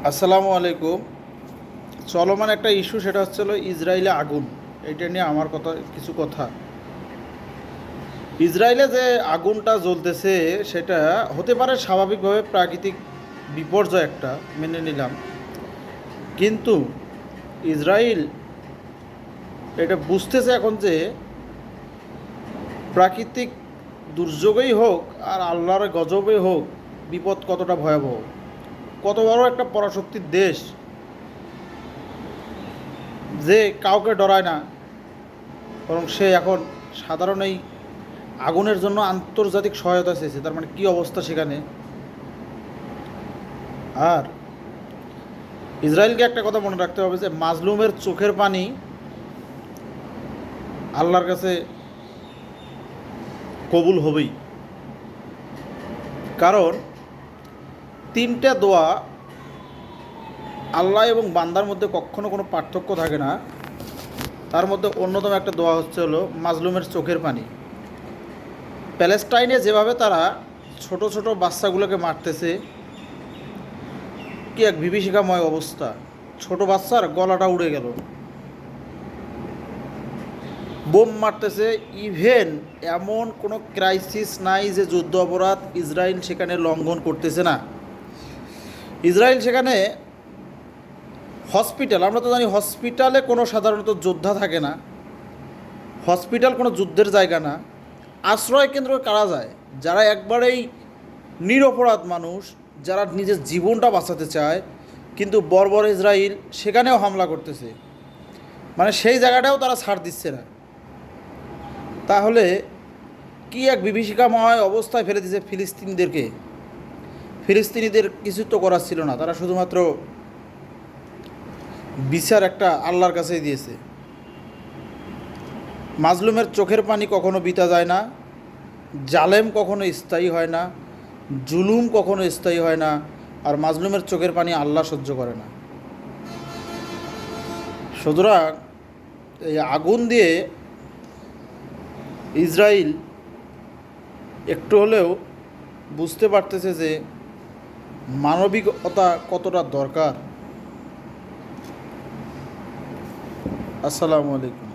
আসসালামু আলাইকুম। চলমান একটা ইস্যু, সেটা হচ্ছে ইসরায়েলে আগুন। এটা নিয়ে আমার কিছু কথা। ইসরায়েলে যে আগুনটা জ্বলতেছে, সেটা হতে পারে স্বাভাবিকভাবে প্রাকৃতিক বিপর্যয়, একটা মেনে নিলাম। কিন্তু ইসরায়েল এটা বুঝতেছে এখন যে প্রাকৃতিক দুর্যোগই হোক আর আল্লাহর গজবেই হোক, বিপদ কতটা ভয়াবহ। কত বড় একটা পরাশক্তির দেশ, যে কাউকে ডরায় না, বরং সে এখন সাধারণ এই আগুনের জন্য আন্তর্জাতিক সহায়তা চেয়েছে। তার মানে কী অবস্থা সেখানে। আর ইসরায়েলকে একটা কথা মনে রাখতে হবে, যে মাজলুমের চোখের পানি আল্লাহর কাছে কবুল হবেই। কারণ তিনটা দোয়া, আল্লাহ এবং বান্দার মধ্যে কখনো কোনো পার্থক্য থাকে না। তার মধ্যে অন্যতম একটা দোয়া হলো মাজলুমের চোখের পানি। প্যালেস্টাইনে যেভাবে তারা ছোট ছোট বাচ্চাগুলোকে মারতেছে, কি এক বিভীষিকাময় অবস্থা। ছোট বাচ্চার গলাটা উড়ে গেল, বোম মারতেছে। ইভেন এমন কোনো ক্রাইসিস নাই যে যুদ্ধ অপরাধ ইসরায়েল সেখানে লঙ্ঘন করতেছে না। ইসরায়েল সেখানে হসপিটাল, আমরা তো জানি হসপিটালে কোনো সাধারণত যোদ্ধা থাকে না। হসপিটাল কোনো যুদ্ধের জায়গা না। আশ্রয় কেন্দ্র কারা যায়? যারা একবারেই নিরপরাধ মানুষ, যারা নিজের জীবনটা বাঁচাতে চায়, কিন্তু বর্বর ইসরায়েল সেখানেও হামলা করতেছে। মানে সেই জায়গাটাও তারা ছাড় দিচ্ছে না। তাহলে কি এক বিভীষিকাময় অবস্থায় ফেলে দিয়েছে ফিলিস্তিনিদেরকে। ফিলিস্তিনিদের কিছু তো করার ছিল না, তারা শুধুমাত্র বিচার একটা আল্লাহর কাছেই দিয়েছে। মাজলুমের চোখের পানি কখনো বিতা যায় না, জালেম কখনো স্থায়ী হয় না, জুলুম কখনো স্থায়ী হয় না। আর মাজলুমের চোখের পানি আল্লাহ সহ্য করে না। সুতরাং এই আগুন দিয়ে ইসরায়েল একটু হলেও বুঝতে পারতেছে যে মানবিকতা কতটা দরকার। আসসালামু আলাইকুম।